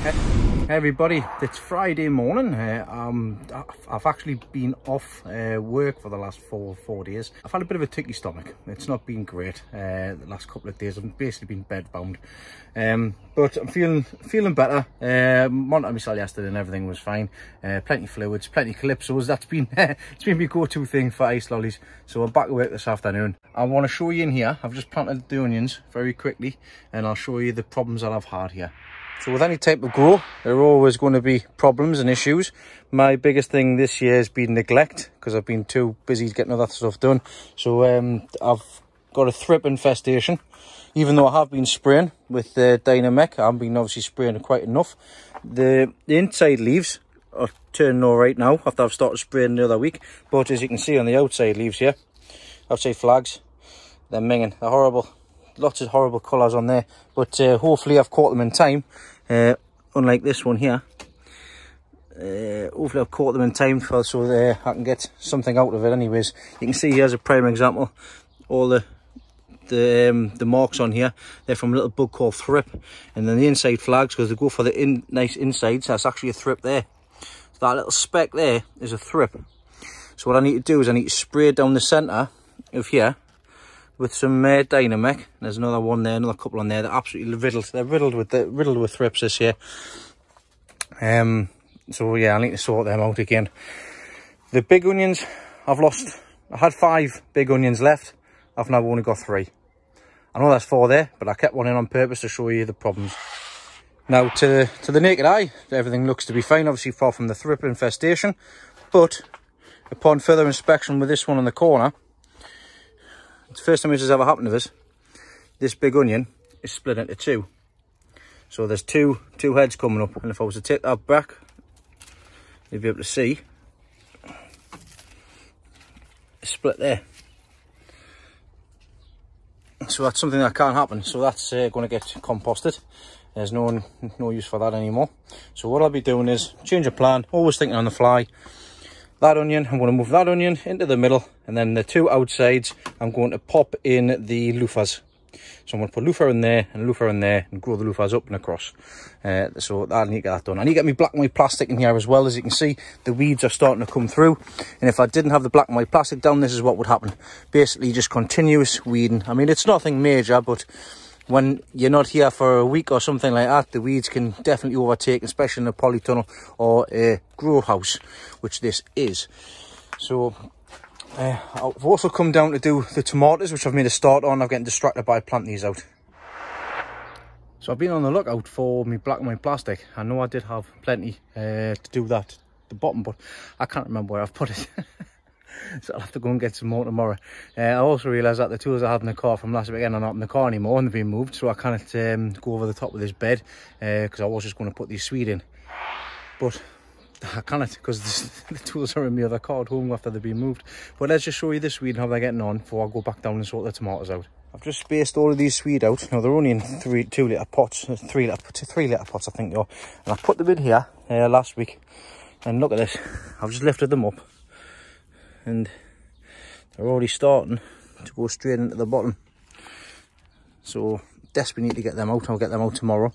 Hey everybody, it's Friday morning. I've actually been off work for the last four days. I've had a bit of a ticky stomach. It's not been great the last couple of days. I've basically been bed bound, but I'm feeling better. Monitored myself yesterday and everything was fine. Plenty of fluids, plenty of calypsos. That's been it's been my go-to thing for ice lollies. So I'm back at work this afternoon. I want to show you in here. I've just planted the onions very quickly, and I'll show you the problems that I've had here. So with any type of grow, there are always going to be problems and issues. My biggest thing this year has been neglect, because I've been too busy getting all that stuff done. So I've got a thrip infestation, even though I have been spraying with the Dynamec. I've been obviously spraying quite enough. The inside leaves are turning all right now after I've started spraying the other week. But as you can see on the outside leaves here, outside flags, they're minging. They're horrible. Lots of horrible colours on there, but hopefully I've caught them in time, unlike this one here. Hopefully I've caught them in time so I can get something out of it anyways. You can see here's a prime example. All the marks on here, they're from a little bug called thrip. And then the inside flags, because they go for the nice insides, that's actually a thrip there. So that little speck there is a thrip. So what I need to do is I need to spray down the centre of here with some Dynamec. There's another one there, another couple on there. They're absolutely riddled. They're riddled with thrips this year. So yeah, I need to sort them out again. The big onions, I had 5 big onions left. I've now only got 3. I know that's 4 there, but I kept one in on purpose to show you the problems. Now, to the naked eye, everything looks to be fine, obviously, apart from the thrip infestation. But upon further inspection with this one in the corner, it's the first time this has ever happened to us. This big onion is split into 2. So there's two heads coming up. And if I was to take that back, you'd be able to see it's split there. So that's something that can't happen. So that's going to get composted. There's no use for that anymore. So what I'll be doing is change of plan, always thinking on the fly. That onion, I'm going to move that onion into the middle, and then the 2 outsides, I'm going to pop in the loofahs. So I'm going to put loofah in there and loofah in there and grow the loofahs up and across. So I need to get that done. I need to get my black and white plastic in here as well. As you can see, the weeds are starting to come through. And if I didn't have the black and white plastic down, this is what would happen. Basically just continuous weeding. I mean, it's nothing major, but when you're not here for a week or something like that, the weeds can definitely overtake, especially in a polytunnel or a grow house, which this is. So I've also come down to do the tomatoes, which I've made a start on. I'm getting distracted by planting these out. So I've been on the lookout for my black and white plastic. I know I did have plenty to do that at the bottom, but I can't remember where I've put it. So I'll have to go and get some more tomorrow. I also realised that the tools I had in the car from last weekend are not in the car anymore and they've been moved, so I can't go over the top of this bed because I was just going to put these swede in. But I can't because the tools are in my other car at home after they've been moved. But let's just show you the swede and how they're getting on before I go back down and sort the tomatoes out. I've just spaced all of these swede out. Now they're only in 2 litre pots, 3 litre pots I think they are. And I put them in here last week. And look at this, I've just lifted them up. And they're already starting to go straight into the bottom. So desperately need to get them out. I'll get them out tomorrow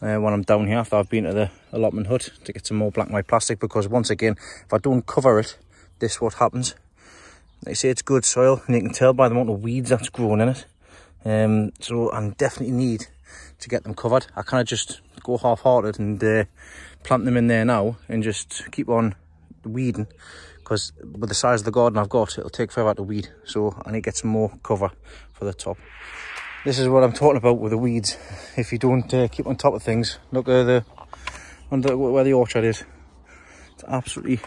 when I'm down here after I've been to the allotment hut to get some more black and white plastic, because once again, if I don't cover it, this is what happens. They say it's good soil, and you can tell by the amount of weeds that's growing in it. So I definitely need to get them covered. I can't just go half-hearted and plant them in there now and just keep on weeding, because with the size of the garden I've got, it'll take forever to weed. So I need to get some more cover for the top. This is what I'm talking about with the weeds. If you don't keep on top of things, look at where the orchard is. It's absolutely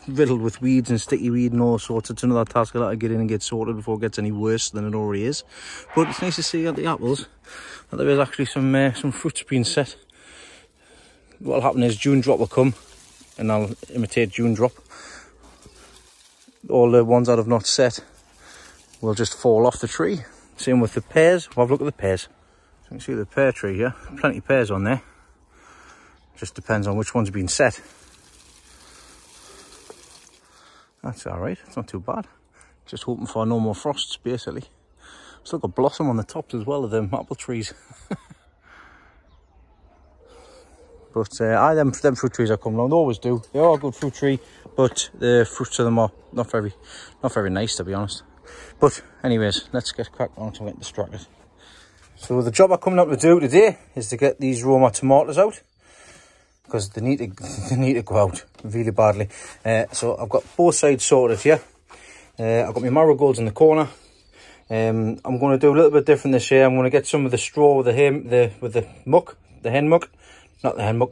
riddled with weeds and sticky weed and all sorts. It's another task I'll have to get in and get sorted before it gets any worse than it already is. But it's nice to see at the apples that there is actually some fruits being set. What'll happen is June drop will come, and I'll imitate June drop. All the ones that have not set will just fall off the tree. Same with the pears. Well, have a look at the pears. So you can see the pear tree here. Plenty of pears on there. Just depends on which one's been set. That's all right. It's not too bad. Just hoping for no more frosts, basically. Still got blossom on the tops as well of them apple trees. But them fruit trees are coming along. They always do. They are a good fruit tree, but the fruits of them are not very nice, to be honest. But anyways, let's get cracking on to get distracted. So the job I'm coming up to do today is to get these Roma tomatoes out, because they need to go out really badly. So I've got both sides sorted here. I've got my marigolds in the corner. I'm going to do a little bit different this year. I'm going to get some of the straw with the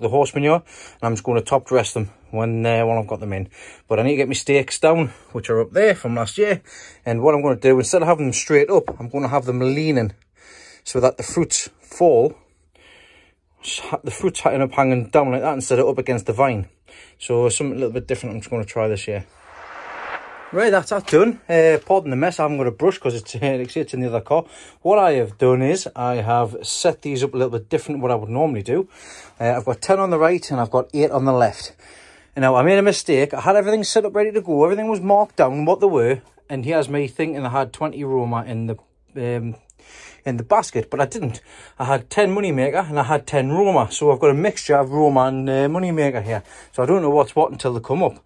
horse manure, and I'm just going to top dress them when I've got them in. But I need to get my stakes down, which are up there from last year. And what I'm going to do, instead of having them straight up, I'm going to have them leaning so that the fruits fall. The fruits end up hanging down like that instead of up against the vine. So something a little bit different I'm just going to try this year. Right, that's that done. Pardon the mess, I haven't got a brush because it's in the other car. What I have done is I have set these up a little bit different than what I would normally do. I've got 10 on the right and I've got 8 on the left. And now I made a mistake. I had everything set up ready to go. Everything was marked down what they were. And here's me thinking I had 20 Roma in the basket, but I didn't. I had 10 Moneymaker and I had 10 Roma. So I've got a mixture of Roma and Moneymaker here. So I don't know what's what until they come up.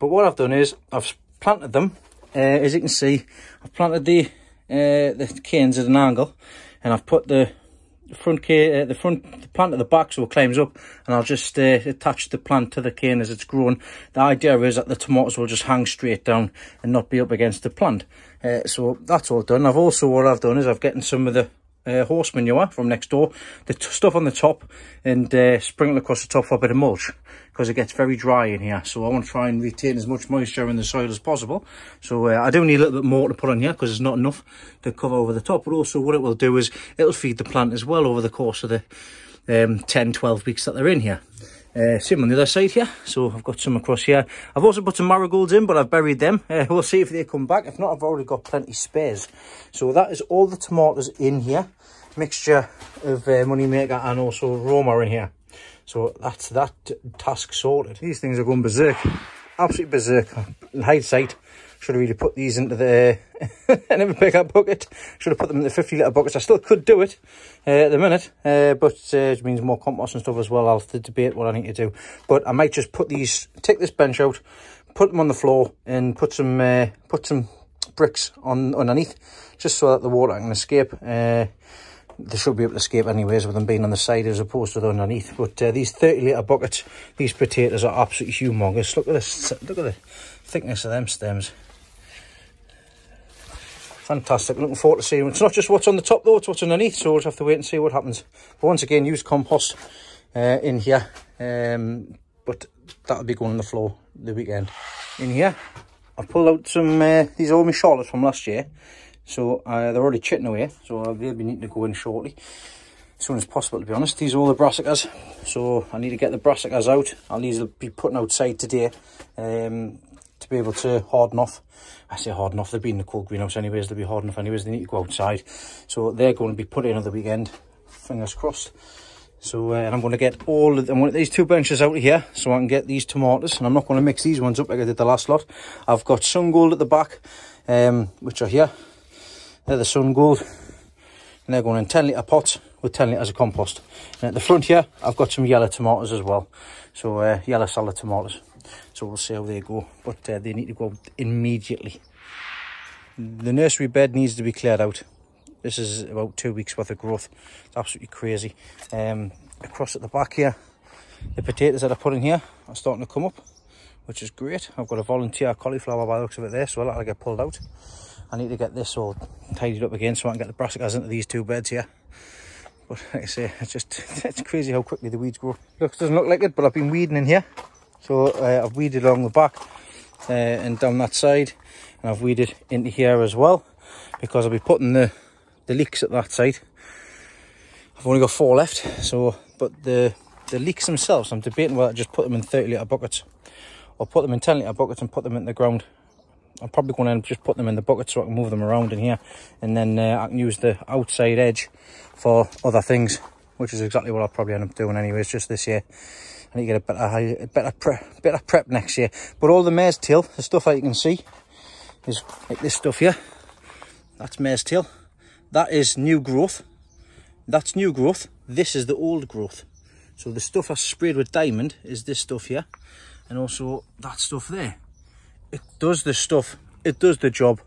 But what I've done is I've planted them. As you can see, I've planted the canes at an angle, and I've put the plant at the back so it climbs up, and I'll just attach the plant to the cane as it's growing. The idea is that the tomatoes will just hang straight down and not be up against the plant. So that's all done. What I've done is I've gotten some of the horse manure from next door, the stuff on the top, and sprinkle across the top for a bit of mulch, because it gets very dry in here. So I want to try and retain as much moisture in the soil as possible. So I do need a little bit more to put on here because there's not enough to cover over the top. But also what it will do is it'll feed the plant as well over the course of the 10-12 weeks that they're in here. Same on the other side here. So I've got some across here. I've also put some marigolds in, but I've buried them. We'll see if they come back. If not, I've already got plenty spares. So that is all the tomatoes in here. Mixture of Moneymaker and also Roma in here. So that's that task sorted. These things are going berserk. Absolutely berserk. In hindsight, should have really put these into the never bigger bucket. Should have put them in the 50-litre buckets. I still could do it at the minute, but it means more compost and stuff as well. I'll have to debate what I need to do. But I might just put these, take this bench out, put them on the floor, and put some bricks underneath, just so that the water can escape. They should be able to escape anyways with them being on the side as opposed to underneath. But these 30-litre buckets, these potatoes are absolutely humongous. Look at this. Look at the thickness of them stems. Fantastic. Looking forward to seeing. It's not just what's on the top though, it's what's underneath. So we'll just have to wait and see what happens. But once again, use compost in here. But that'll be going on the floor the weekend. In here, I've pulled out some, these are all my Charlottes from last year. So they're already chipping away, so they'll be needing to go in shortly, as soon as possible, to be honest. These are all the brassicas, so I need to get the brassicas out. I'll need to be putting outside today to be able to harden off. I say harden off, they'll be in the cold greenhouse anyways, they'll be hard enough anyways, they need to go outside. So they're going to be put in on the weekend, fingers crossed. So and I'm going to get all of them, these two benches out of here, so I can get these tomatoes, and I'm not going to mix these ones up like I did the last lot. I've got Sun Gold at the back, which are here. They're the Sun Gold, and they're going in 10-litre pots with 10 litres of compost. And at the front here, I've got some yellow tomatoes as well. So yellow salad tomatoes. So we'll see how they go, but they need to go immediately. The nursery bed needs to be cleared out. This is about 2 weeks worth of growth. It's absolutely crazy. Across at the back here, the potatoes that I put in here are starting to come up, which is great. I've got a volunteer cauliflower by the looks of it there, so that'll get pulled out. I need to get this all tidied up again so I can get the brassicas into these two beds here. But like I say, it's crazy how quickly the weeds grow. Doesn't look like it, but I've been weeding in here. So I've weeded along the back and down that side, and I've weeded into here as well, because I'll be putting the leeks at that side. I've only got 4 left, so but the leeks themselves, I'm debating whether I just put them in 30-litre buckets or put them in 10-litre buckets and put them in the ground. I'm probably going to just put them in the bucket so I can move them around in here, and then I can use the outside edge for other things, which is exactly what I'll probably end up doing anyways, just this year. I need to get a better prep next year. But all the mare's tail, the stuff that you can see, is like this stuff here. That's mare's tail. That is new growth. That's new growth. This is the old growth. So the stuff I sprayed with diamond is this stuff here, and also that stuff there. It does the stuff, it does the job.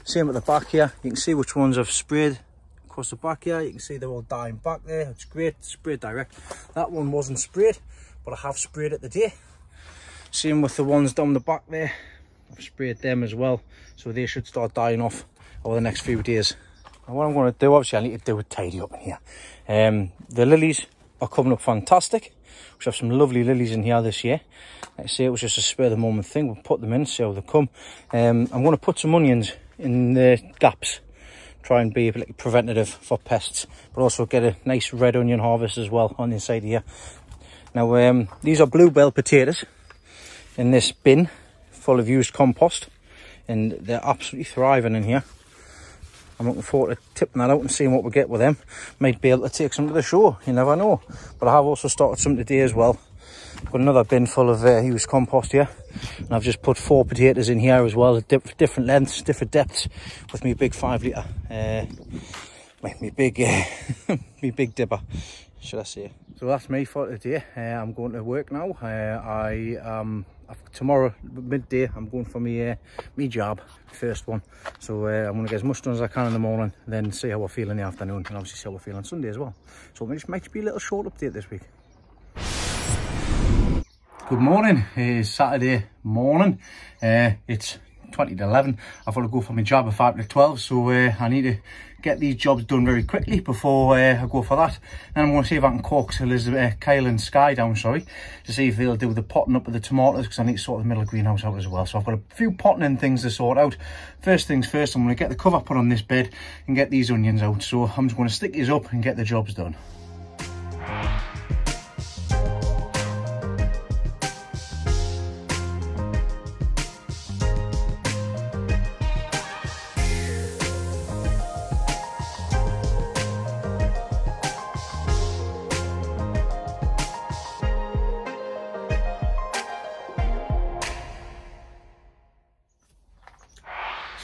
Same at the back here, you can see which ones I've sprayed across the back here. You can see they're all dying back there. It's great, sprayed direct. That one wasn't sprayed, but I have sprayed it today. Same with the ones down the back there, I've sprayed them as well, so they should start dying off over the next few days. And what I'm going to do, obviously I need to do it tidy up in here. The lilies are coming up fantastic. We have some lovely lilies in here this year. Like I say, it was just a spur of the moment thing. We'll put them in, see how they come. I'm going to put some onions in the gaps, try and be a bit preventative for pests, but also get a nice red onion harvest as well on the inside here. Now these are bluebell potatoes in this bin full of used compost, and they're absolutely thriving in here. I'm looking forward to tipping that out and seeing what we get with them. Might be able to take some to the show, you never know. But I have also started some today as well. Got another bin full of used compost here, and I've just put 4 potatoes in here as well, at different lengths, different depths, with me big 5 litre, me big dipper, should I say. So that's me for today. I'm going to work now. Tomorrow midday I'm going for me job, first one. So I'm going to get as much done as I can in the morning, then see how I feel in the afternoon, and obviously see how I feel on Sunday as well. So it might be a little short update this week. Good morning, it's Saturday morning. It's 20 to 11. I've got to go for my job at 5 to 12, so I need to get these jobs done very quickly before I go for that. And I'm going to see if I can coax Kyle and Sky down, to see if they'll do the potting up of the tomatoes, because I need to sort the middle greenhouse out as well. So I've got a few potting and things to sort out. First things first, I'm going to get the cover put on this bed and get these onions out. So I'm just going to stick these up and get the jobs done.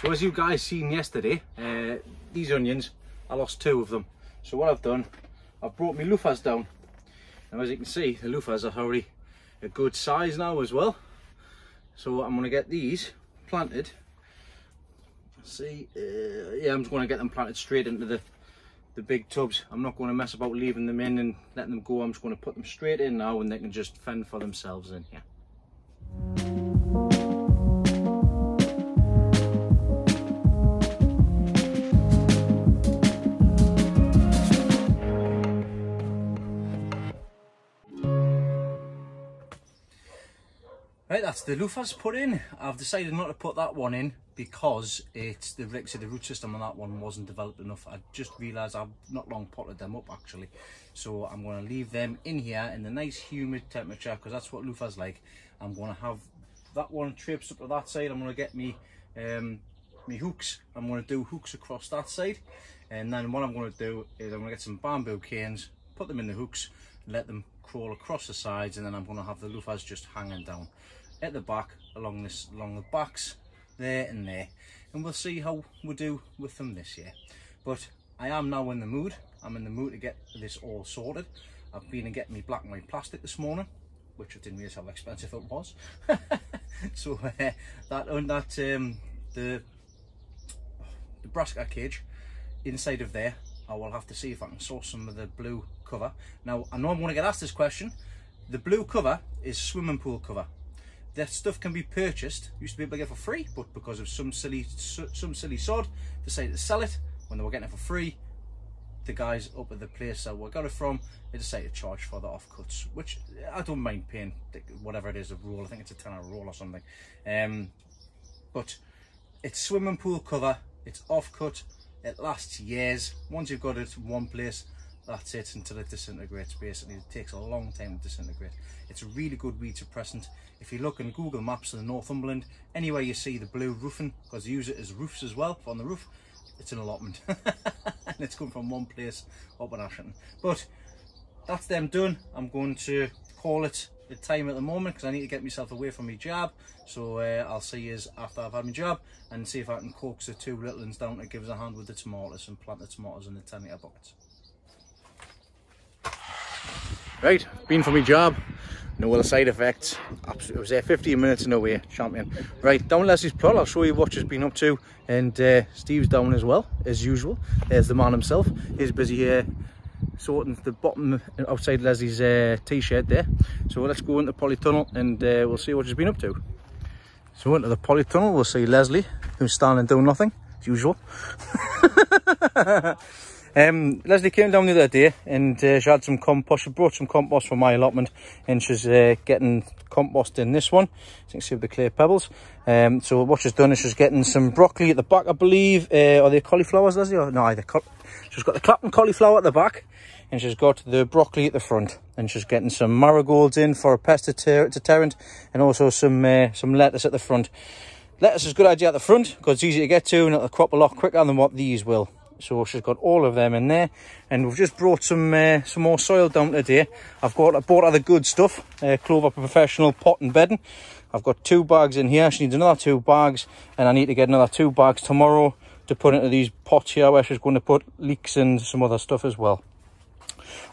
So as you guys seen yesterday, these onions, I lost 2 of them. So what I've done, I've brought my loofahs down. And as you can see, the loofahs are already a good size now as well. So I'm going to get these planted. See, yeah, I'm just going to get them planted straight into the big tubs. I'm not going to mess about leaving them in and letting them go. I'm just going to put them straight in now, and they can just fend for themselves in here. Right, that's the loofahs put in. I've decided not to put that one in because it's the root system on that one wasn't developed enough. I just realised I've not long potted them up actually, so I'm going to leave them in here in the nice humid temperature, because that's what loofahs like. I'm going to have that one traipsed up to that side. I'm going to get me hooks. I'm going to do hooks across that side, and then what I'm going to do is I'm going to get some bamboo canes, put them in the hooks, let them crawl across the sides, and then I'm going to have the loofahs just hanging down at the back along the backs there and there, and we'll see how we do with them this year. But I am now in the mood. I'm in the mood to get this all sorted. I've been and getting me black and white plastic this morning, which I didn't realise how expensive it was. So the brassica cage inside of there, I will have to see if I can source some of the blue cover. Now I know I'm going to get asked this question. The blue cover is swimming pool cover. That stuff can be purchased. Used to be able to get for free, but because of some silly sod decided to sell it when they were getting it for free. The guys up at the place that we got it from, they decided to charge for the offcuts, which I don't mind paying, whatever it is, a roll. I think it's a £10 roll or something. But it's swimming pool cover. It's offcut. It lasts years. Once you've got it in one place, that's it until it disintegrates. Basically, it takes a long time to disintegrate. It's a really good weed suppressant. If you look in Google Maps of Northumberland, anywhere you see the blue roofing, because they use it as roofs as well, on the roof, it's an allotment. And it's come from one place up in Ashington. But that's them done. I'm going to call it the time at the moment, because I need to get myself away from my job. So I'll see you after I've had my job and see if I can coax the 2 little ones down to give us a hand with the tomatoes and plant the tomatoes in the 10 litre buckets. Right, been for my job. No other side effects. It was there 15 minutes and away, champion. Right, down Lesley's plot, I'll show you what she's been up to. And Steve's down as well, as usual. There's the man himself. He's busy here sorting the bottom outside Lesley's t-shirt there. So let's go into the polytunnel and we'll see what she's been up to. So into the polytunnel, we'll see Lesley, who's standing doing nothing, as usual. Lesley came down the other day and she had some compost. She brought some compost from my allotment and she's getting compost in this one. As you can see with the clay pebbles. So what she's done is she's getting some broccoli at the back, I believe. Are they cauliflowers, Lesley? Or no, she's got the Clapham cauliflower at the back and she's got the broccoli at the front. And she's getting some marigolds in for a pest deterrent and also some lettuce at the front. Lettuce is a good idea at the front because it's easy to get to and it'll crop a lot quicker than what these will. So she's got all of them in there, and we've just brought some more soil down today. I've bought other good stuff, Clover Professional pot and bedding. I've got 2 bags in here. She needs another 2 bags, and I need to get another 2 bags tomorrow to put into these pots here where she's going to put leeks and some other stuff as well.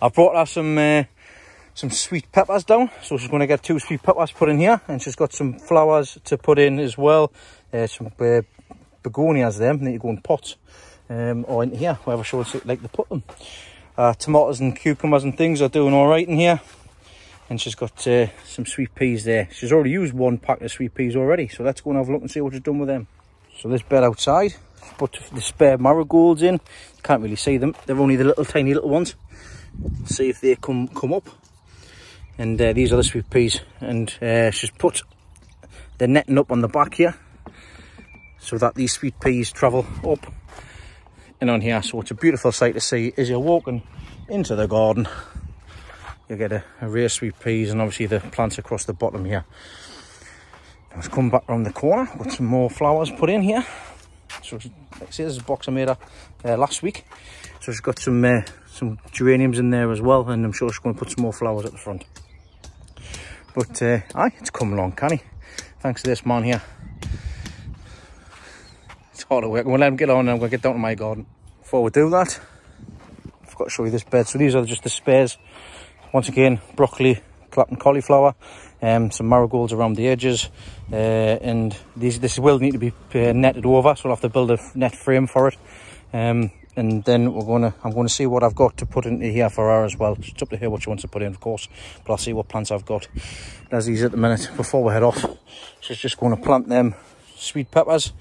I've brought her some sweet peppers down, so she's going to get 2 sweet peppers put in here, and she's got some flowers to put in as well. Some begonias there, need to go in pots. Or into here, wherever she wants like to put them. Tomatoes and cucumbers and things are doing all right in here. And she's got some sweet peas there. She's already used 1 pack of sweet peas already. So let's go and have a look and see what she's done with them. So this bed outside, put the spare marigolds in. Can't really see them. They're only the little tiny little ones. See if they come up. And these are the sweet peas. And she's put the netting up on the back here, so that these sweet peas travel up and on here. So it's a beautiful sight to see as you're walking into the garden. You get a array of sweet peas and obviously the plants across the bottom here. Let's come back around the corner, got some more flowers put in here. So like see, this is a box I made her last week. So she's got some geraniums in there as well, and I'm sure she's going to put some more flowers at the front. But it's come along canny, thanks to this man here. It's hard work. I'm going to let him get on and I'm going to get down to my garden. Before we do that, I've got to show you this bed. So these are just the spares. Once again, broccoli, Clapham cauliflower, some marigolds around the edges, and this will need to be netted over, so we'll have to build a net frame for it. And then I'm going to see what I've got to put into here for her as well. It's up to her what she wants to put in, of course, but I'll see what plants I've got. Lesley's at the minute, before we head off, she's just going to plant them sweet peppers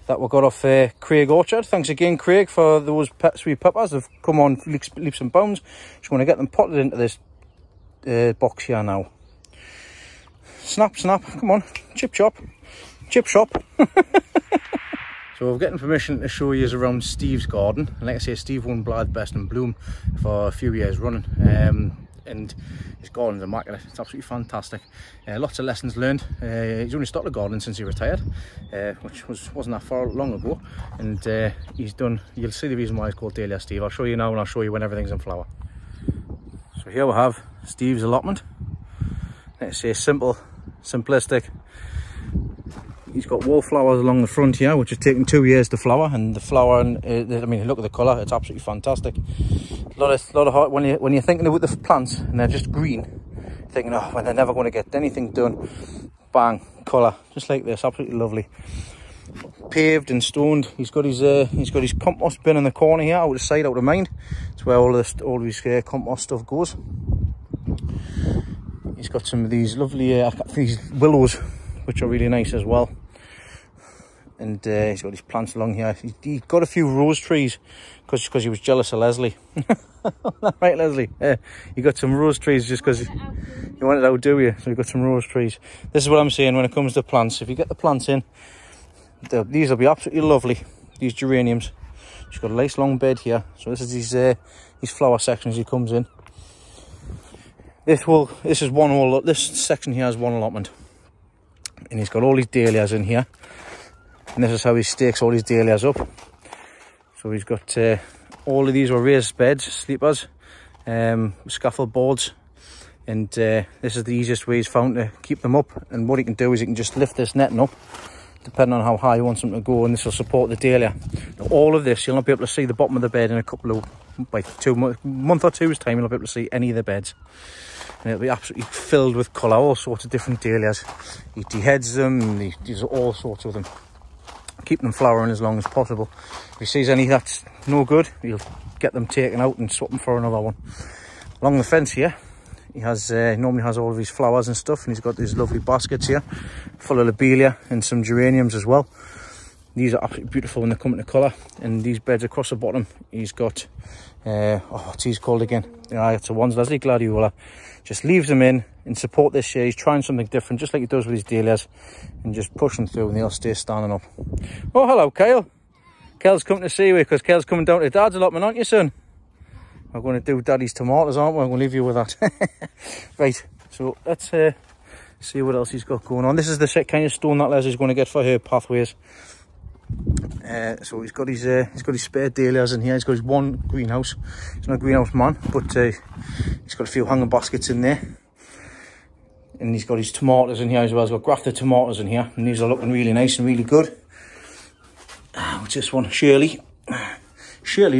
that we got off Craig Orchard. Thanks again, Craig, for those sweet peppers. They've come on leaps and bounds. Just want to get them potted into this box here now. Snap, snap, come on, chip chop, chip shop. So we're getting permission to show you around Steve's garden. And like I say, Steve won Blythe Best in Bloom for a few years running. And his garden's immaculate. It's absolutely fantastic. Lots of lessons learned. He's only started gardening since he retired, which wasn't that far long ago. And he's done, you'll see the reason why it's called Dahlia Steve. I'll show you now and I'll show you when everything's in flower. So here we have Steve's allotment. Let's say simple, simplistic. He's got wallflowers along the front here, which has taken 2 years to flower, and the flower, and I mean, look at the colour; it's absolutely fantastic. A lot of heart when you're thinking about the plants and they're just green, thinking, oh, well, they're never going to get anything done. Bang, colour, just like this, absolutely lovely. Paved and stoned. He's got his compost bin in the corner here, out of sight, out of mind. It's where all his compost stuff goes. He's got some of these lovely these willows, which are really nice as well. And he's got his plants along here. He got a few rose trees because he was jealous of Lesley. Right, Lesley? You got some rose trees just because you wanted to outdo you. So you got some rose trees. This is what I'm saying when it comes to plants. If you get the plants in, these will be absolutely lovely. These geraniums. She's got a nice long bed here. So this is his flower sections he comes in. This section here is one allotment. And he's got all his dahlias in here. And this is how he stakes all his dahlias up. So he's got all of these were raised beds, sleepers, scaffold boards. And this is the easiest way he's found to keep them up. And what he can do is he can just lift this netting up depending on how high you want them to go, and this will support the dahlia. Now, all of this, you'll not be able to see the bottom of the bed in a couple of, like month or two's time. You'll not be able to see any of the beds. And it'll be absolutely filled with colour, all sorts of different dahlias. He deheads them, he does all sorts of them. Keep them flowering as long as possible. If he sees any that's no good, he'll get them taken out and swap them for another one. Along the fence here, he has normally has all of his flowers and stuff, and he's got these lovely baskets here full of lobelia and some geraniums as well. These are absolutely beautiful when they come into colour. And these beds across the bottom, he's got what's these called again? It's the ones Lesley Gladiola. Just leaves them in support this year. He's trying something different, just like he does with his dahlias, and just push them through and they'll stay standing up. Oh, hello, Kyle. Kyle's coming to see you because Kyle's coming down to Dad's allotment, aren't you, son? We're going to do Daddy's tomatoes, aren't we? I'm going to leave you with that. Right, so let's see what else he's got going on. This is the kind of stone that Leslie's going to get for her pathways. So he's got his spare dahlias in here. He's got his one greenhouse. He's not a greenhouse man, but he's got a few hanging baskets in there. And he's got his tomatoes in here as well. He's got grafted tomatoes in here, and these are looking really nice and really good. What's this one? Shirley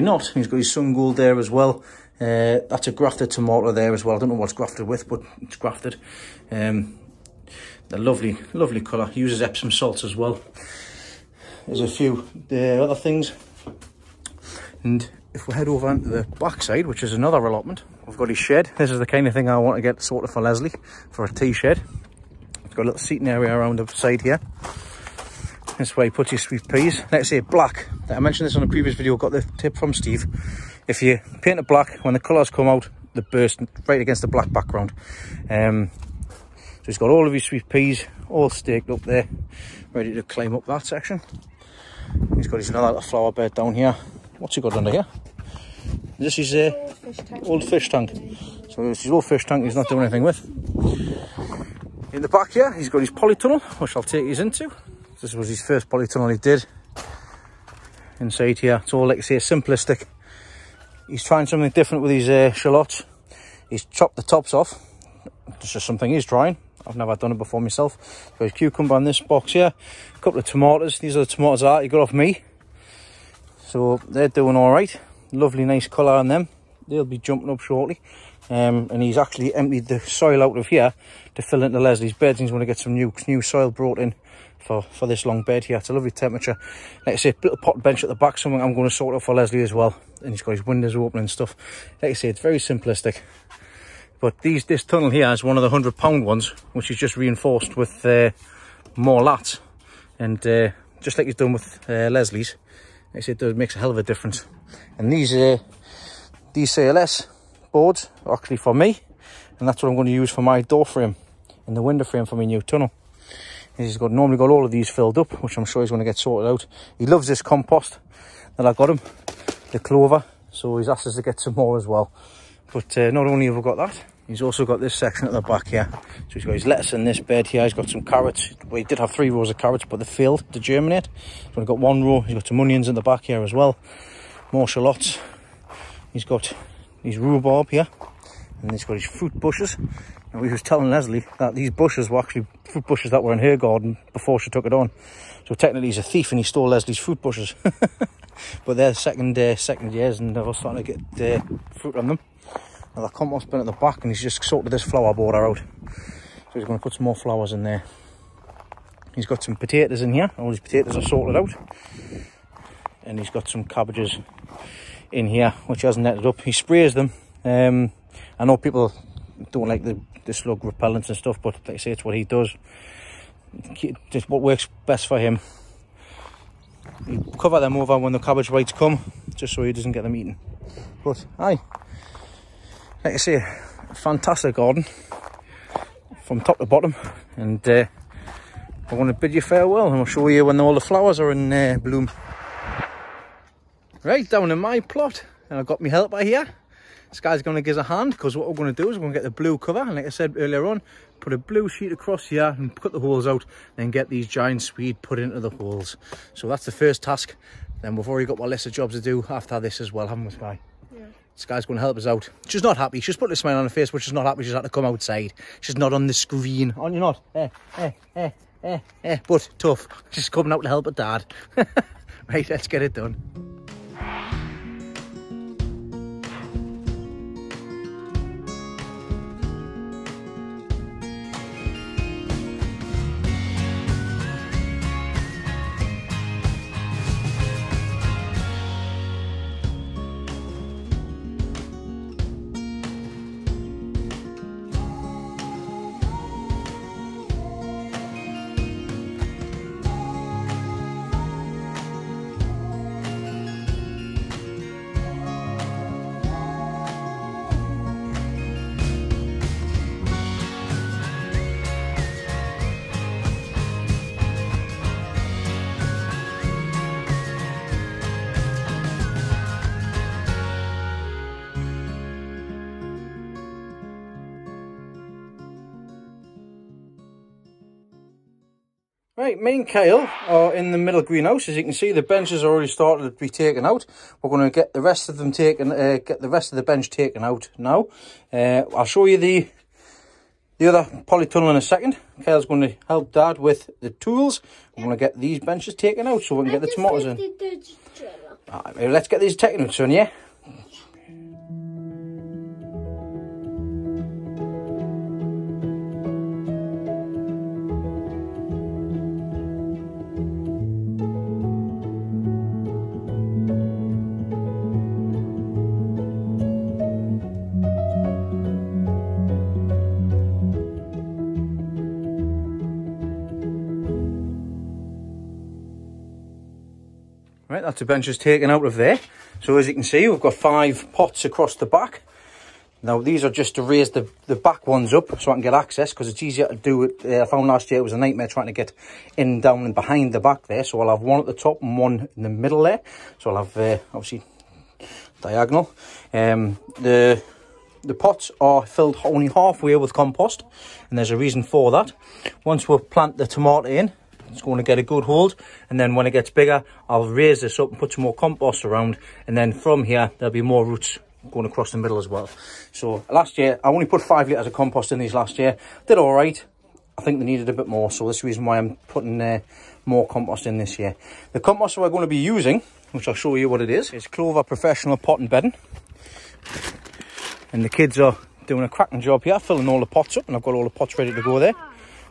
Not. He's got his sun gold there as well. That's a grafted tomato there as well. I don't know what's grafted with, but it's grafted. They're lovely colour. He uses Epsom salts as well. There's a few other things, and if we head over into the back side, which is another allotment, we've got his shed. This is the kind of thing I want to get sorted for Lesley, for a tea shed. It's got a little seating area around the side here. This is where he puts his sweet peas. Let's say black. I mentioned this on a previous video, got the tip from Steve. If you paint it black, when the colours come out, they burst right against the black background. So he's got all of his sweet peas all staked up there, ready to climb up that section. He's got his another little flower bed down here. What's he got under here? This is old fish tank. So this is old fish tank he's not doing anything with. In the back here, he's got his polytunnel, which I'll take you into. This was his first polytunnel he did. Inside here, it's all, like I say, simplistic. He's trying something different with his shallots. He's chopped the tops off. It's just something he's trying. I've never done it before myself. Got his cucumber in this box here. A couple of tomatoes. These are the tomatoes that he got off me. So they're doing all right. Lovely, nice colour on them. They'll be jumping up shortly. And he's actually emptied the soil out of here to fill into Leslie's beds. He's going to get some new soil brought in for this long bed here. It's a lovely temperature. Like I say, little pot bench at the back, something I'm going to sort out for Lesley as well. And he's got his windows open and stuff. Like I say, it's very simplistic. But this tunnel here is one of the £100 ones, which is just reinforced with more lats. And just like he's done with Leslie's, like I said, it makes a hell of a difference. And these CLS boards are actually for me, and that's what I'm going to use for my door frame and the window frame for my new tunnel. He's normally got all of these filled up, which I'm sure he's going to get sorted out. He loves this compost that I got him, the clover, so he's asked us to get some more as well. But not only have we got that, he's also got this section at the back here. So he's got his lettuce in this bed here. He's got some carrots. Well, he did have 3 rows of carrots, but they failed to germinate. So we've got 1 row. He's got some onions in the back here as well. More shallots. He's got his rhubarb here. And he's got his fruit bushes. And we was telling Lesley that these bushes were actually fruit bushes that were in her garden before she took it on. So technically he's a thief and he stole Leslie's fruit bushes. But they're second years, and they're starting to get fruit on them. Now the compost bin at the back, and he's just sorted this flower border out. So he's going to put some more flowers in there. He's got some potatoes in here. All his potatoes are sorted out. And he's got some cabbages in here, which hasn't netted up. He sprays them. I know people don't like the slug repellents and stuff, but like I say, it's what he does. It's what works best for him. You cover them over when the cabbage whites come, just so he doesn't get them eaten. But aye, like I say, a fantastic garden from top to bottom, and I want to bid you farewell, and I'll show you when all the flowers are in bloom. Right, down in my plot, and I've got my helper here. This guy's going to give us a hand, because what we're going to do is we're going to get the blue cover, and like I said earlier on, put a blue sheet across here and cut the holes out, then get these giant swede put into the holes. So that's the first task. Then we've already got a list of jobs to do after this as well, haven't we, Sky? Yeah. This guy's going to help us out. She's not happy. She's put a smile on her face, but she's not happy. She's had to come outside. She's not on the screen. Oh, you're not? but tough. Just coming out to help her dad. Right, let's get it done. Right, me and Kyle are in the middle greenhouse. As you can see, the benches are already started to be taken out. We're going to get the rest of them taken, get the rest of the bench taken out now. I'll show you the other polytunnel in a second. Kyle's going to help Dad with the tools. We're going to get these benches taken out so we can get the tomatoes in. Right, let's get these taken out, son, yeah? Right, that's the benches taken out of there. So as you can see, we've got 5 pots across the back. Now these are just to raise the back ones up so I can get access, because it's easier to do it. I found last year it was a nightmare trying to get in, down and behind the back there. So I'll have one at the top and one in the middle there. So I'll have obviously diagonal. The pots are filled only halfway with compost, and there's a reason for that. Once we plant the tomato in, it's going to get a good hold, and then when it gets bigger I'll raise this up and put some more compost around, and then from here there'll be more roots going across the middle as well. So last year I only put 5 litres of compost in these last year. Did all right. I think they needed a bit more, so that's the reason why I'm putting more compost in this year. The compost we're going to be using, which I'll show you what it is Clover Professional Pot and Bedding, and the kids are doing a cracking job here filling all the pots up, and I've got all the pots ready to go there.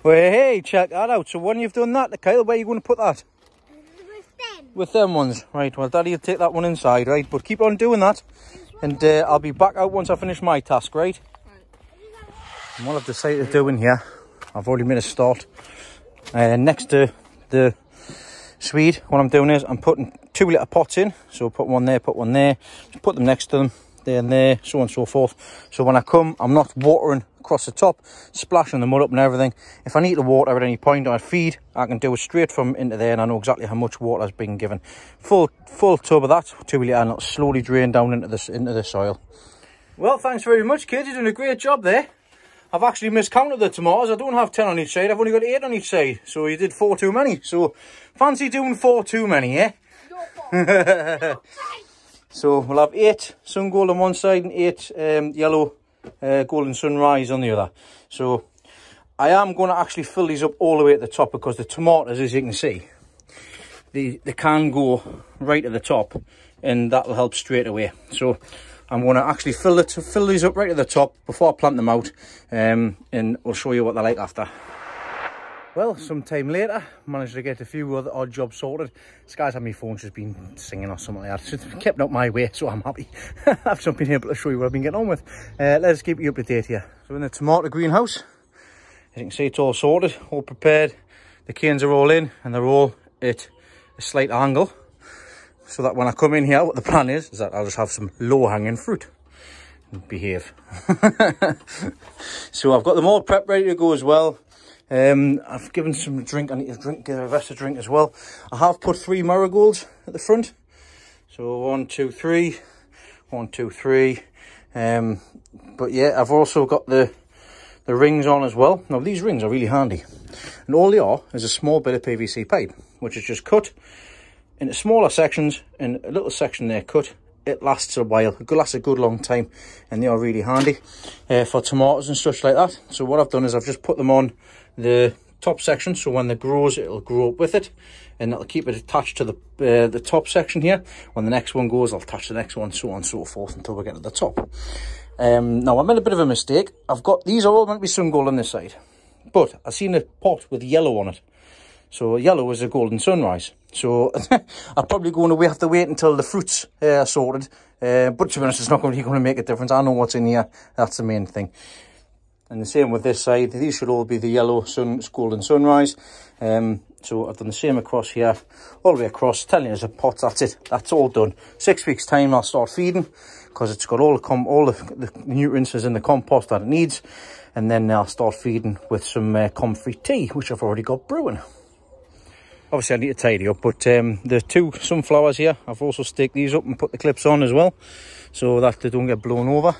Well, hey, check that out. So when you've done that, Kyle, where are you going to put that? With them. With them ones. Right, well, Daddy will take that one inside, right? But keep on doing that. And I'll be back out once I finish my task, right? And what I've decided to do in here, I've already made a start. Next to the swede, what I'm doing is I'm putting 2 litre pots in. So put one there, just put them next to them, there and there, so on and so forth. So when I come, I'm not watering across the top, splashing the mud up and everything. If I need to water at any point or feed, I can do it straight from into there, and I know exactly how much water has been given. Full tub of that, 2 litre, and it'll slowly drain down into the soil. Well, thanks very much, kids. You're doing a great job there. I've actually miscounted the tomatoes. I don't have 10 on each side. I've only got 8 on each side. So you did 4 too many. So fancy doing 4 too many, eh? So we'll have 8 sun gold on one side and 8 yellow golden sunrise on the other. So I am going to actually fill these up all the way at the top, because the tomatoes, as you can see, they can go right at the top, and that will help straight away. So I'm going to actually fill these up right at the top before I plant them out, and we'll show you what they're like after. Well, some time later, managed to get a few other odd jobs sorted. This guy's had my phone just been singing or something like that. It's kept up my way, so I'm happy. I've just been able to show you what I've been getting on with. Let's keep you up to date here. So in the tomato greenhouse, as you can see, it's all sorted, all prepared. The canes are all in, and they're all at a slight angle, so that when I come in here, what the plan is that I'll just have some low-hanging fruit. Behave. So I've got them all prepped, ready to go as well. I've given some drink. I need to drink the rest of the drink as well. I have put 3 marigolds at the front. So 1, 2, 3. 1, 2, 3. But yeah, I've also got the rings on as well. Now these rings are really handy, and all they are is a small bit of PVC pipe, which is just cut into smaller sections, and a little section there cut. It lasts a while. It lasts a good long time, and they are really handy for tomatoes and such like that. So what I've done is I've just put them on the top section, so when it grows, it'll grow up with it, and it'll keep it attached to the top section here. When the next one goes, I'll attach the next one, so on and so forth, until we get to the top. Now, I made a bit of a mistake. These are all meant to be sun gold on this side, but I've seen a pot with yellow on it. So yellow is a golden sunrise. So I'm probably going to have to wait until the fruits are sorted. But to be honest, it's not really going to make a difference. I know what's in here. That's the main thing. And the same with this side. These should all be the yellow golden sunrise. So I've done the same across here, all the way across. Telling you, there's a pot. That's it. That's all done. 6 weeks time, I'll start feeding, because it's got all the nutrients in the compost that it needs. And then I'll start feeding with some comfrey tea, which I've already got brewing. Obviously, I need to tidy up, but the 2 sunflowers here, I've also staked these up and put the clips on as well, so that they don't get blown over.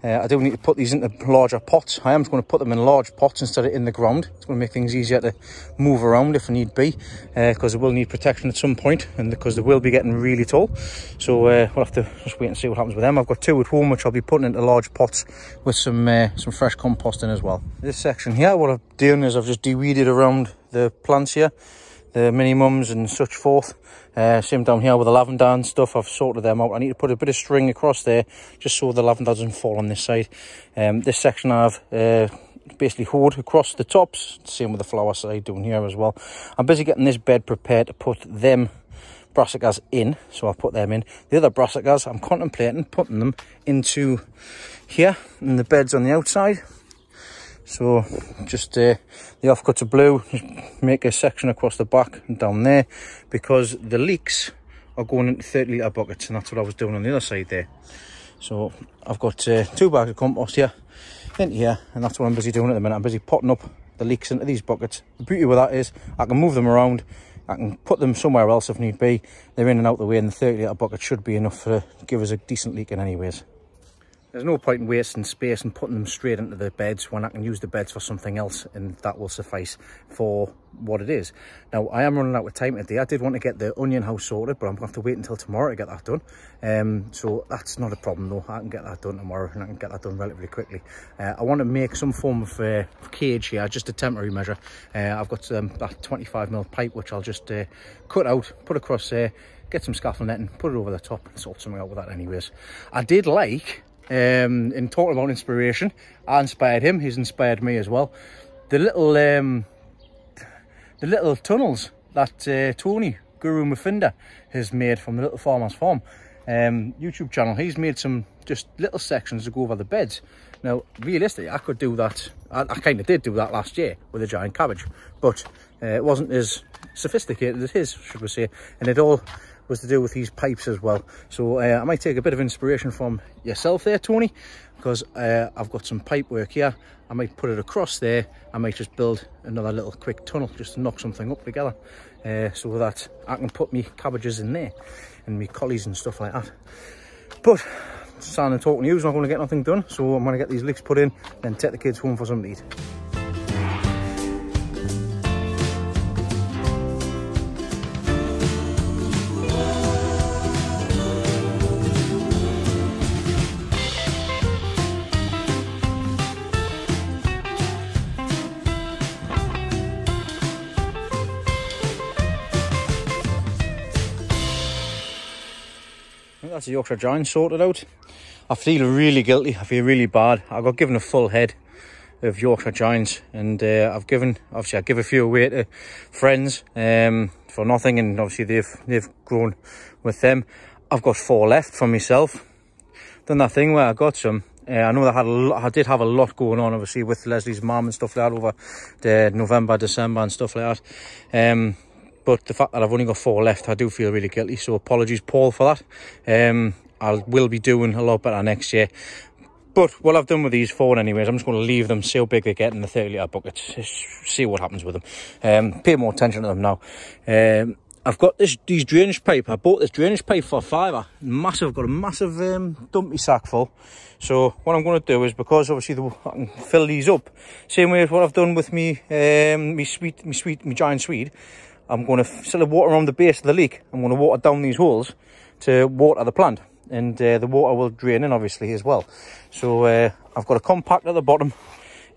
I do need to put these into larger pots. I am going to put them in large pots instead of in the ground. It's going to make things easier to move around if need be, because they will need protection at some point, and because they will be getting really tall. So we'll have to just wait and see what happens with them. I've got 2 at home, which I'll be putting into large pots with some fresh compost in as well. This section here, what I've done is I've just de-weeded around the plants here, the minimums and such forth. Same down here with the lavender and stuff. I've sorted them out. I need to put a bit of string across there just so the lavender doesn't fall on this side. This section I've basically hoed across the tops. Same with the flower side down here as well. I'm busy getting this bed prepared to put them brassicas in, so I'll put them in. The other brassicas, I'm contemplating putting them into here in the beds on the outside. So just the offcuts of blue, just make a section across the back and down there, because the leeks are going into 30-litre buckets, and that's what I was doing on the other side there. So I've got 2 bags of compost here, into here, and that's what I'm busy doing at the minute. I'm busy potting up the leeks into these buckets. The beauty with that is I can move them around, I can put them somewhere else if need be. They're in and out the way, and the 30-litre bucket should be enough to give us a decent leaking anyways. There's no point in wasting space and putting them straight into the beds when I can use the beds for something else, and that will suffice for what it is. Now, I am running out of time today. I did want to get the onion house sorted, but I'm going to have to wait until tomorrow to get that done. So that's not a problem though. I can get that done tomorrow, and I can get that done relatively quickly. I want to make some form of cage here, just a temporary measure. I've got that 25mm pipe, which I'll just cut out, put across there, get some scaffold netting, put it over the top, and sort something out with that anyways. I did like... in talking about inspiration, I inspired him, he's inspired me as well. The little tunnels that Tony Guru Mafinda has made from the Little Farmer's Farm YouTube channel. He's made some just little sections to go over the beds. Now realistically, I could do that. I kind of did do that last year with a giant cabbage, but it wasn't as sophisticated as his, should we say, and it all was to do with these pipes as well. So I might take a bit of inspiration from yourself there, Tony, because I've got some pipe work here. I might put it across there. I might just build another little quick tunnel just to knock something up together, so that I can put me cabbages in there and me collies and stuff like that. But standing and talking to you is not going to get nothing done, so I'm going to get these leeks put in and take the kids home for something to eat. That's the Yorkshire Giant sorted out. I feel really guilty. I feel really bad. I got given a full head of Yorkshire Giants, and I give a few away to friends for nothing, and obviously they've grown with them. I've got 4 left for myself. Done that thing where I got some. I know I did have a lot going on, obviously, with Lesley's mum and stuff like that over the November, December and stuff like that. But the fact that I've only got 4 left, I do feel really guilty. So apologies, Paul, for that. I will be doing a lot better next year. But what I've done with these 4 anyways, I'm just going to leave them, see how big they get in the 30-litre buckets, see what happens with them. Pay more attention to them now. I've got these drainage pipe. I bought this drainage pipe for £5. Massive, got a massive dumpy sack full. So what I'm going to do is, because obviously I can fill these up, same way as what I've done with me giant swede. I'm going to, instead of water around the base of the leek, I'm going to water down these holes to water the plant, and the water will drain in obviously as well. So I've got a compact at the bottom,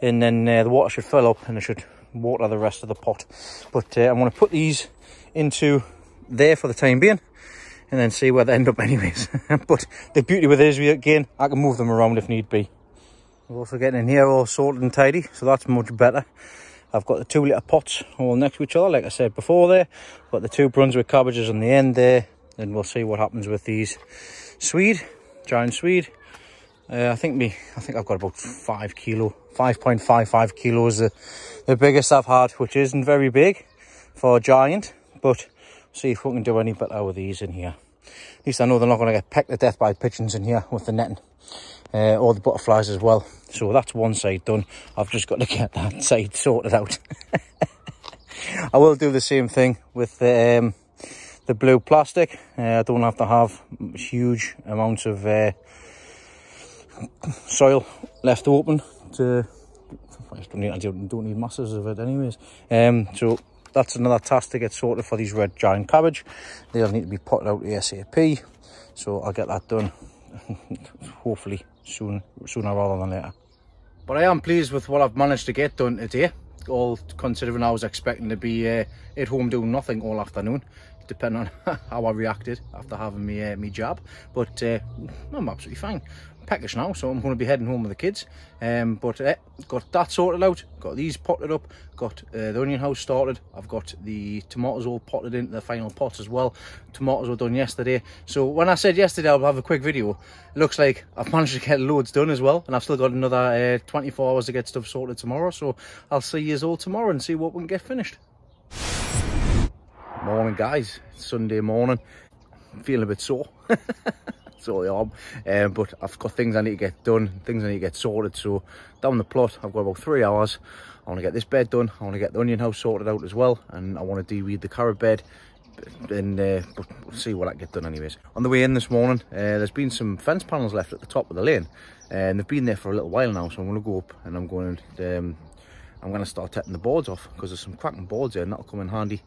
and then the water should fill up, and it should water the rest of the pot. But I'm going to put these into there for the time being, and then see where they end up anyways. But the beauty with it is, again, I can move them around if need be. We're also getting in here all sorted and tidy, so that's much better. I've got the 2 litre pots all next to each other, like I said before there. Got the 2 Brunswick cabbages on the end there, and we'll see what happens with these swede, giant swede. I think I've got about 5.55 kilos, the biggest I've had, which isn't very big for a giant, but see if we can do any better with these in here. At least I know they're not going to get pecked to death by pigeons in here with the netting, or the butterflies as well. So that's one side done. I've just got to get that side sorted out. I will do the same thing with the blue plastic. I don't have to have huge amounts of soil left open to, I don't need masses of it anyways. So that's another task to get sorted for these red giant cabbage. They'll need to be potted out ASAP, so I'll get that done hopefully sooner rather than later. But I am pleased with what I've managed to get done today, all considering I was expecting to be at home doing nothing all afternoon, depending on how I reacted after having me jab. But I'm absolutely fine. I'm peckish now, so I'm going to be heading home with the kids. But got that sorted out, got these potted up, got the onion house started. I've got the tomatoes all potted into the final pots as well. Tomatoes were done yesterday. So when I said yesterday I'll have a quick video, it looks like I've managed to get loads done as well, and I've still got another 24 hours to get stuff sorted tomorrow. So I'll see you all tomorrow and see what we can get finished. Morning guys, it's Sunday morning. I'm feeling a bit sore. So I am, but I've got things I need to get done, things I need to get sorted. So down the plot, I've got about 3 hours. I want to get this bed done, I want to get the onion house sorted out as well, and I want to de-weed the carrot bed, and but we'll see what I get done anyways. On the way in this morning, there's been some fence panels left at the top of the lane, and they've been there for a little while now, so I'm going to go up and I'm going to start taking the boards off, because there's some cracking boards there, and that'll come in handy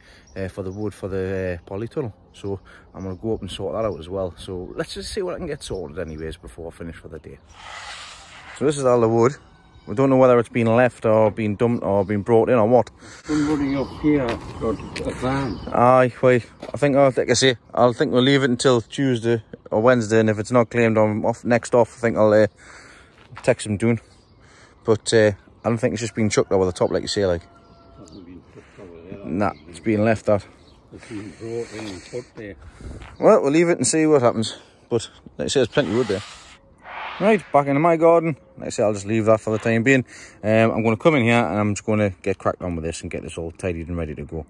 for the wood for the polytunnel. So I'm going to go up and sort that out as well. So let's just see what I can get sorted anyways before I finish for the day. So this is all the wood. We don't know whether it's been left or been dumped or been brought in or what. Somebody up here got a van. Aye, well, I think, like I say, I think we'll leave it until Tuesday or Wednesday, and if it's not claimed on next off, I think I'll text them doing. But I don't think it's just been chucked over the top, like you say, like. Hasn't been chucked over there. Nah, it's been left that. It's been brought in and put there. Well, we'll leave it and see what happens. But like I say, there's plenty of wood there. Right, back into my garden. Like I say, I'll just leave that for the time being. I'm going to come in here and I'm just going to get cracked on with this and get this all tidied and ready to go.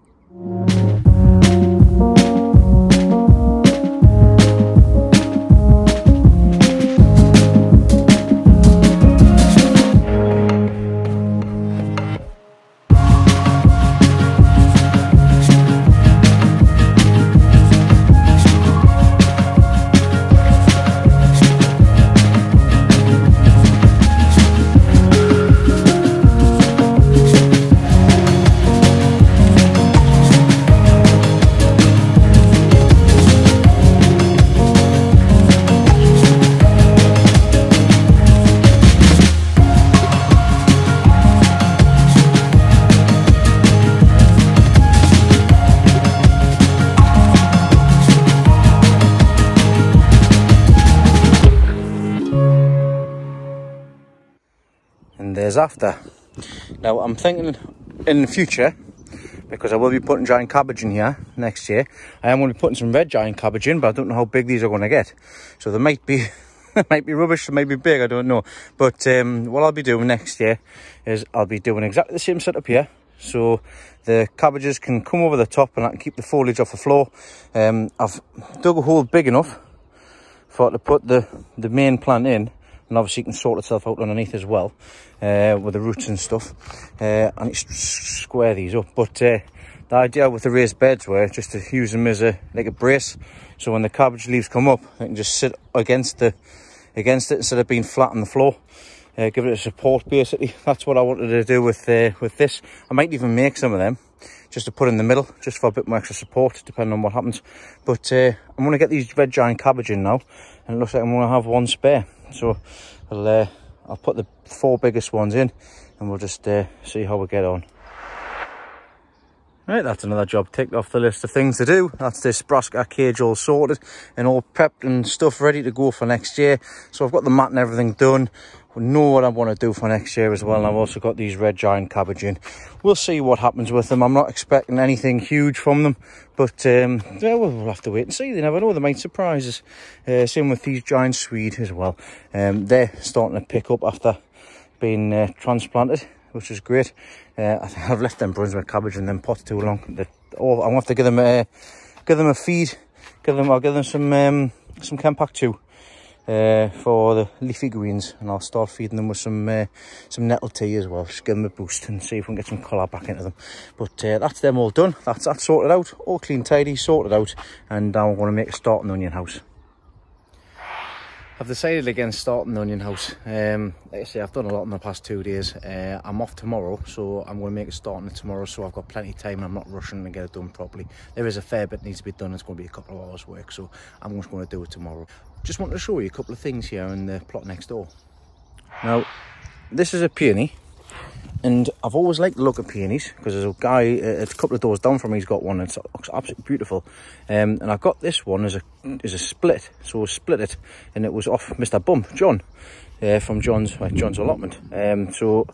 There's after. Now I'm thinking in the future, because I will be putting giant cabbage in here next year, I am going to be putting some red giant cabbage in, but I don't know how big these are going to get. So they might be might be rubbish, they might be big, I don't know. But what I'll be doing next year is I'll be doing exactly the same setup here, so the cabbages can come over the top and I can keep the foliage off the floor. I've dug a hole big enough for it to put the main plant in, and obviously it can sort itself out underneath as well, with the roots and stuff. I need to square these up, but the idea with the raised beds were just to use them as like a brace, so when the cabbage leaves come up, they can just sit against it instead of being flat on the floor. Give it a support, basically. That's what I wanted to do with this. I might even make some of them just to put in the middle, just for a bit more extra support, depending on what happens. But I'm going to get these red giant cabbage in now, and it looks like I'm going to have one spare. So I'll put the 4 biggest ones in, and we'll just see how we get on. Right, that's another job ticked off the list of things to do. That's this brassica cage all sorted and all prepped and stuff ready to go for next year. So I've got the mat and everything done. We know what I want to do for next year as well. And I've also got these red giant cabbage in. We'll see what happens with them. I'm not expecting anything huge from them, but yeah, we'll have to wait and see. They never know, they might surprise us. Same with these giant swede as well. They're starting to pick up after being transplanted, which is great. I think I've left them Brunswick cabbage in them pots too long. I'm gonna have to give them a feed. I'll give them some Kempac too for the leafy greens, and I'll start feeding them with some nettle tea as well. Just give them a boost and see if we can get some colour back into them. But that's them all done. That's sorted out, all clean, tidy, sorted out, and now I'm going to make a start in the onion house. I've decided against starting the onion house. Like I say, I've done a lot in the past 2 days. I'm off tomorrow, so I'm going to make a start on it tomorrow, so I've got plenty of time and I'm not rushing to get it done properly. There is a fair bit that needs to be done. It's going to be a couple of hours work, so I'm just going to do it tomorrow. Just wanted to show you a couple of things here in the plot next door. Now, this is a peony, and I've always liked the look of peonies because there's a guy a couple of doors down from me, he's got one, and it looks absolutely beautiful. And I got this one as a split, so I split it, and it was off Mr. Bump, John, from John's Allotment. So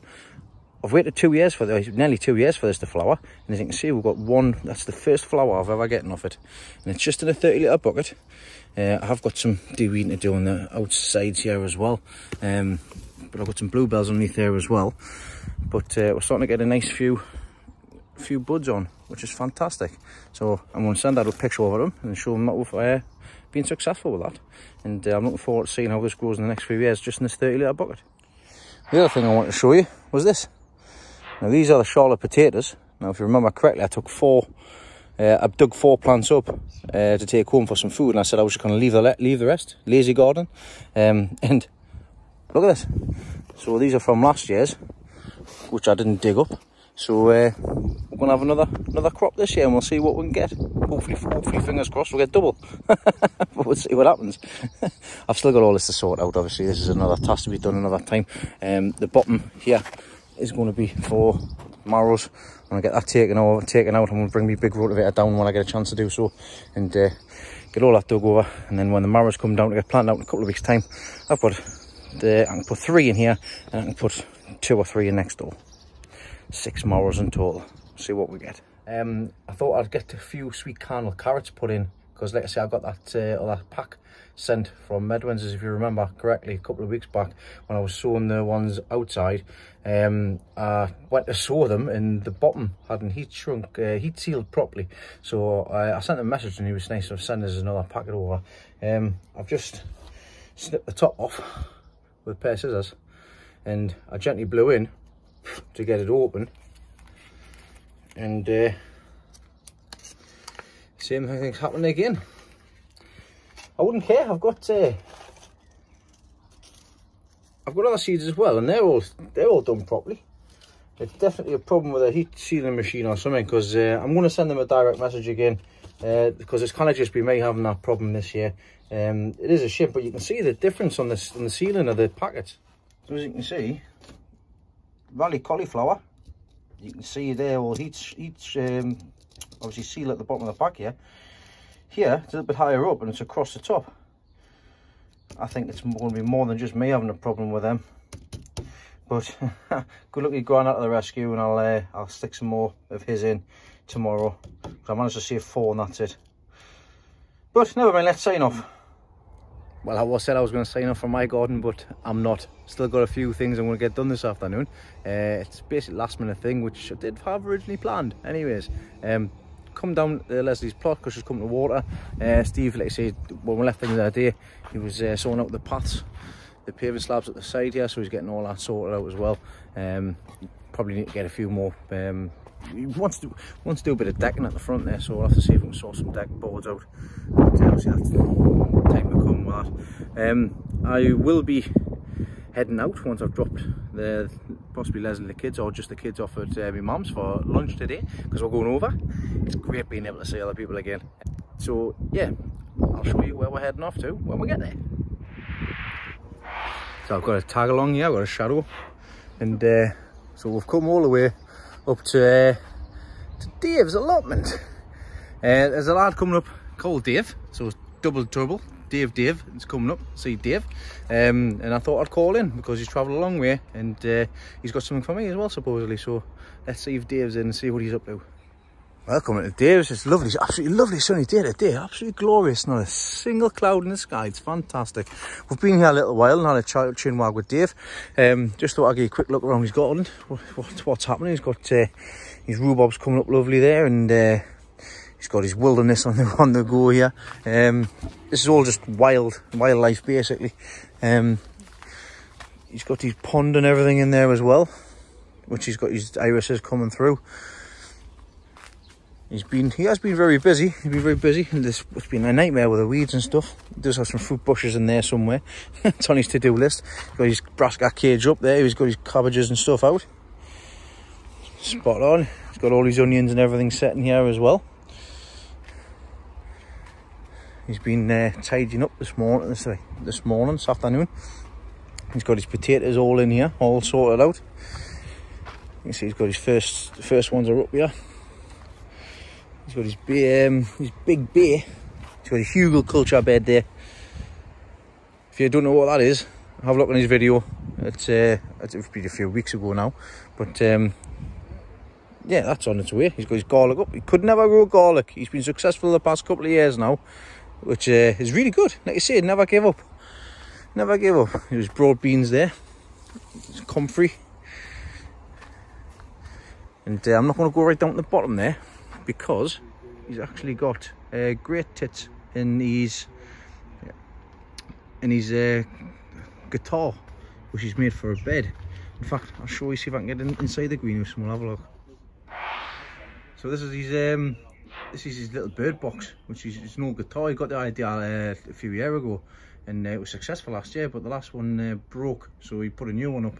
I've waited 2 years for this, nearly 2 years for this to flower, and as you can see, we've got one. That's the first flower I've ever gotten off it, and it's just in a 30-litre bucket. I have got some de-weeding to do on the outsides here as well, but I've got some bluebells underneath there as well. But we're starting to get a nice few buds on, which is fantastic. So I'm going to send out a picture over them and show them that we've been successful with that. And I'm looking forward to seeing how this grows in the next few years, just in this 30-litre bucket. The other thing I wanted to show you was this. Now these are the Charlotte potatoes. Now if you remember correctly, I dug 4 plants up to take home for some food, and I said I was just going to leave the rest, lazy garden. And look at this. So these are from last year's, which I didn't dig up. So we're going to have another crop this year, and we'll see what we can get. Hopefully fingers crossed, we'll get double. But we'll see what happens. I've still got all this to sort out. Obviously this is another task to be done another time. The bottom here is going to be for marrows. When I get that taken out, I'm going to bring my big rotavator down when I get a chance to do so, and get all that dug over. And then when the marrows come down to get planted out in a couple of weeks time, I can put 3 in here, and I can put 2 or 3 in next door. 6 marrows in total. See what we get. I thought I'd get a few sweet kernel carrots put in, because like I say, I got that other pack sent from Medwin's, if you remember correctly, a couple of weeks back when I was sowing the ones outside. I went to sow them, and the bottom hadn't heat sealed properly. So I sent him a message, and he was nice to send us another packet over. I've just snipped the top off with a pair of scissors, and I gently blew in to get it open, and same thing's happening again. I wouldn't care. I've got other seeds as well, and they're all done properly. It's definitely a problem with a heat sealing machine or something, because I'm going to send them a direct message again, because it's kind of just been me having that problem this year. It is a shame, but you can see the difference on the sealing of the packets. So as you can see, Valley cauliflower, you can see there all obviously seal at the bottom of the pack here. Here it's a little bit higher up, and it's across the top. I think it's going to be more than just me having a problem with them. But good luck you going out to the rescue, and I'll stick some more of his in tomorrow. I managed to save 4, and that's it. But never mind, let's sign off. Well, I said I was going to sign off from my garden, but I'm not. Still got a few things I'm going to get done this afternoon. It's basically last minute thing, which I did have originally planned. Anyways, come down to Lesley's plot because she's coming to water. Steve, like I said, when we left him the other day, he was sorting out the paths, the paving slabs at the side here, so he's getting all that sorted out as well. Probably need to get a few more. He wants to do a bit of decking at the front there, so we'll have to see if we can sort some deck boards out. But obviously that's time to come with that. I will be heading out once I've dropped possibly Lesley and the kids, or just the kids off at my mum's for lunch today, because we're going over. It's great being able to see other people again. So yeah, I'll show you where we're heading off to when we get there. So I've got a tag along here, I've got a shadow, and so we've come all the way up to to Daves Allotment. There's a lad coming up called Dave, so it's double trouble. Dave is coming up, see Dave, and I thought I'd call in because he's travelled a long way and he's got something for me as well supposedly, so let's see if Dave's in and see what he's up to. Welcome to Dave's. It's lovely, it's absolutely lovely sunny day today, absolutely glorious, not a single cloud in the sky, it's fantastic. We've been here a little while and had a chin wag with Dave. Just thought I'd give you a quick look around his garden, what's happening. He's got his rhubarbs coming up lovely there, and he's got his wilderness on the go here. This is all just wildlife basically. He's got his pond and everything in there as well, which he's got his irises coming through. He has been very busy. He's been very busy, and it's been a nightmare with the weeds and stuff. He does have some fruit bushes in there somewhere. It's on his to-do list. He's got his brassica cage up there. He's got his cabbages and stuff out. Spot on. He's got all his onions and everything set in here as well. He's been tidying up this afternoon. He's got his potatoes all in here, all sorted out. You can see he's got his first ones are up here. He's got his big bay. He's got his hugel culture bed there. If you don't know what that is, have a look on his video. It's been a few weeks ago now, but yeah, that's on its way. He's got his garlic up. He could never grow garlic. He's been successful the past couple of years now, which is really good. Like you say, never give up. Never give up. There's broad beans there. It's comfrey. And I'm not going to go right down to the bottom there, because he's actually got great tits in his guitar, which is made for a bed. In fact, I'll show you, see if I can get inside the greenhouse and we'll have a look. So this is his little bird box, which is no guitar. He got the idea a few years ago, and it was successful last year, but the last one broke, so he put a new one up.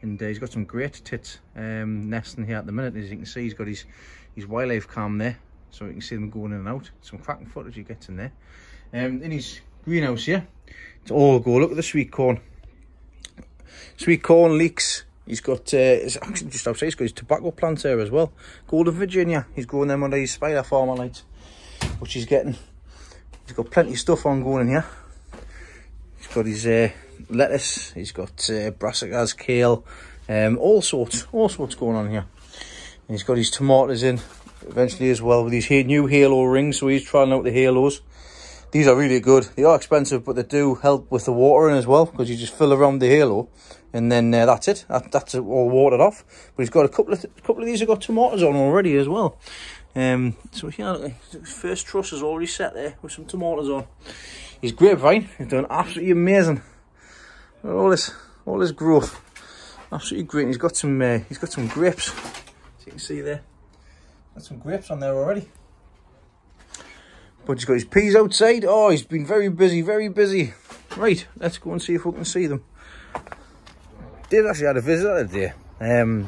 And he's got some great tits nesting here at the minute. As you can see, he's got his wildlife cam there, so you can see them going in and out. Some cracking footage he gets in there. In his greenhouse here, it's all go. Look at the sweet corn. Sweet corn, leeks. He's got, it's actually just outside, he's got his tobacco plants there as well. Golden Virginia, he's growing them under his spider farmer lights, which he's getting. He's got plenty of stuff on going in here. He's got his lettuce, he's got brassicas, kale, all sorts going on here. And he's got his tomatoes in eventually as well with these new halo rings, so he's trying out the halos. These are really good. They are expensive, but they do help with the watering as well, because you just fill around the halo and then that's it. That's it all watered off. But he's got a couple of these have got tomatoes on already as well. So here, his first truss is already set there with some tomatoes on. His grapevine is doing absolutely amazing. All this growth, absolutely great. And he's got some grapes, as you can see there. Got some grapes on there already. But he's got his peas outside. Oh, he's been very busy, very busy. Right, let's go and see if we can see them. Dave actually had a visitor today. A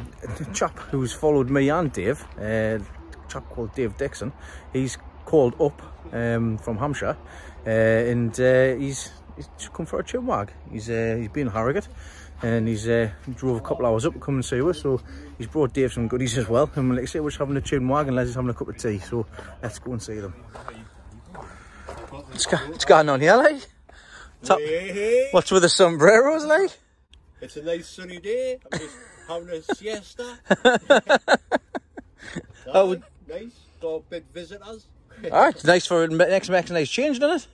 chap who's followed me and Dave, a chap called Dave Dixon. He's called up from Hampshire, and he's come for a chin wag. He's been in Harrogate, and he's drove a couple hours up to come and see us. So he's brought Dave some goodies as well. And like I say, we're just having a chin wag, and Lesley's having a cup of tea. So let's go and see them. What's going on here, like? Hey. What's with the sombreros, like? It's a nice sunny day. I'm just having a siesta. Oh, nice. Got big visitors. Alright, it's nice for makes a nice change, doesn't it?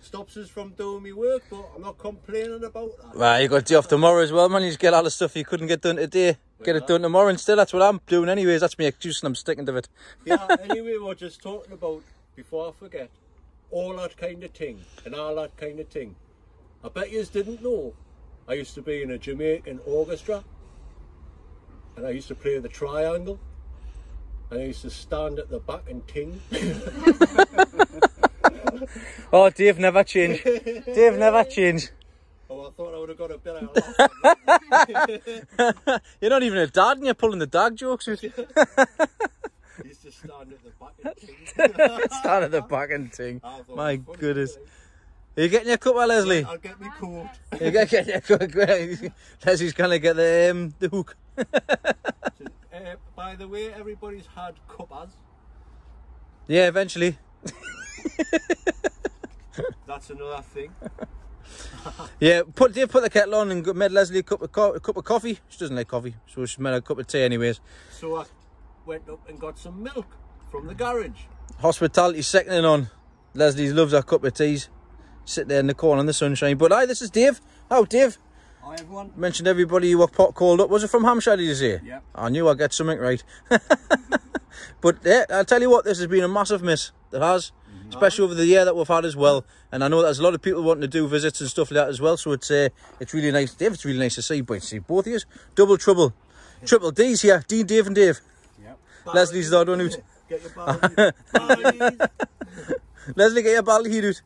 Stops us from doing my work, but I'm not complaining about that. Well, you got to do off tomorrow as well, man. You just get all the stuff you couldn't get done today. Get it done tomorrow instead. That's what I'm doing anyways. That's my excuse and I'm sticking to it. Yeah, anyway, we're just talking about, before I forget, all that kind of thing and all that kind of thing. I bet you didn't know I used to be in a Jamaican orchestra, and I used to play the triangle, and I used to stand at the back and ting. Oh, Dave never changed. Dave never changed. Oh, I thought I would have got a better laugh. You're not even a dad and you're pulling the dad jokes. Used to stand at the back and ting. Stand at the back and ting. My goodness. Are you getting your cup, Lesley? Yeah, I'll get me coat. You're getting your cup. Lesley's going to get the hook. By By the way, everybody's had cuppas. Yeah, eventually. That's another thing. Yeah, Dave put the kettle on and made Lesley a cup of coffee. She doesn't like coffee, so she made a cup of tea anyways. So I went up and got some milk from the garage. Hospitality's second on. Lesley loves her cup of teas. Sit there in the corner in the sunshine. But aye, this is Dave. How, Dave? Hi everyone. Mentioned everybody you were called up. Was it from Hampshire, did you say? Yeah. I knew I'd get something right. But yeah, I'll tell you what, this has been a massive miss. It has. Especially over the year that we've had as well. And I know there's a lot of people wanting to do visits and stuff like that as well. So it's really nice. Dave, it's really nice to see both of you. Double trouble. Triple D's here. Dean, Dave and Dave. Yep. Lesley's the odd one who's... Get your barley. Lesley, get your barley here, dude.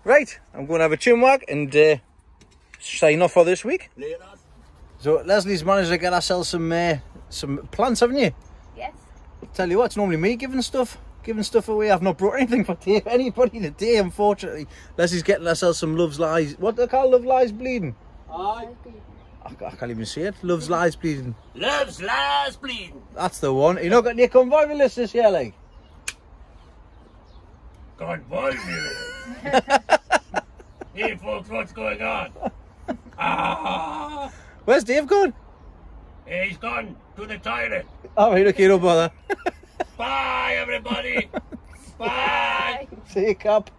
Right, I'm going to have a chin wag and sign off for this week. Later. So Lesley's managed to get ourselves some plants, haven't you? Yes. Tell you what, it's normally me giving stuff away. I've not brought anything for anybody today, unfortunately. Lesley's getting ourselves some Love's Lies. What do they call Love Lies Bleeding? Aye. I can't even see it. Love's Lies Bleeding. Love's Lies Bleeding. That's the one. You're not got any convoy list this year, like? Convoy Hey folks, what's going on? Where's Dave gone? He's gone to the toilet. Oh, right, okay, no bother. Bye everybody. Bye. See you, Cap.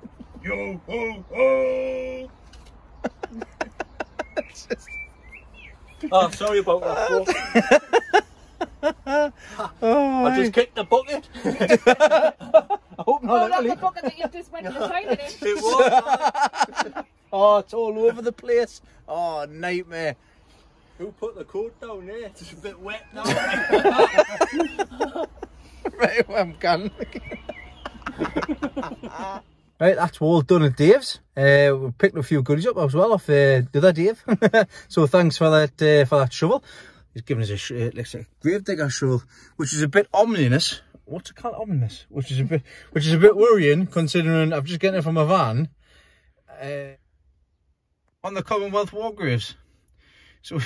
Yo ho ho. Oh, sorry about that. I just kicked the bucket. I hope not. Not the bucket that you just went to the toilet in. It was. Oh, it's all over the place. Oh, nightmare. Who put the coat down there? It's a bit wet now. Right, well, I'm gone. Right, that's all done at Dave's. We picked a few goodies up as well off the other Dave. So thanks for that shovel. He's given us a grave digger shovel, which is a bit ominous. What's it called? Ominous, which is a bit worrying considering I've just gotten it from a van on the Commonwealth War graves. So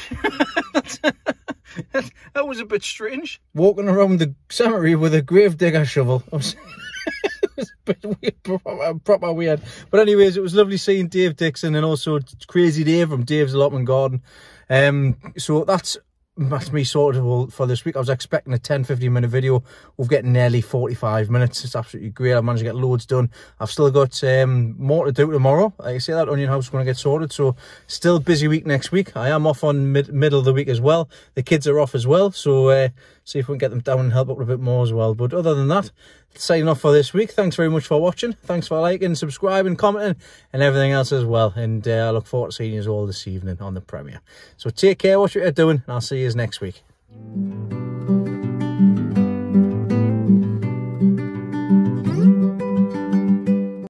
that was a bit strange. Walking around the cemetery with a grave digger shovel. It was a bit weird, proper weird. But anyways, it was lovely seeing Dave Dixon and also Crazy Dave from Daves Allotment Garden. So that's me sorted for this week. I was expecting a 10-15 minute video. We're getting nearly 45 minutes. It's absolutely great. I've managed to get loads done. I've still got more to do tomorrow. Like I say, that onion house is going to get sorted. So still busy week next week. I am off on middle of the week as well. The kids are off as well. So see if we can get them down and help out a bit more as well. But other than that, signing off for this week. Thanks very much for watching. Thanks for liking, subscribing, commenting and everything else as well. And I look forward to seeing you all this evening on the premiere. So take care, watch what you're doing, and I'll see you next week.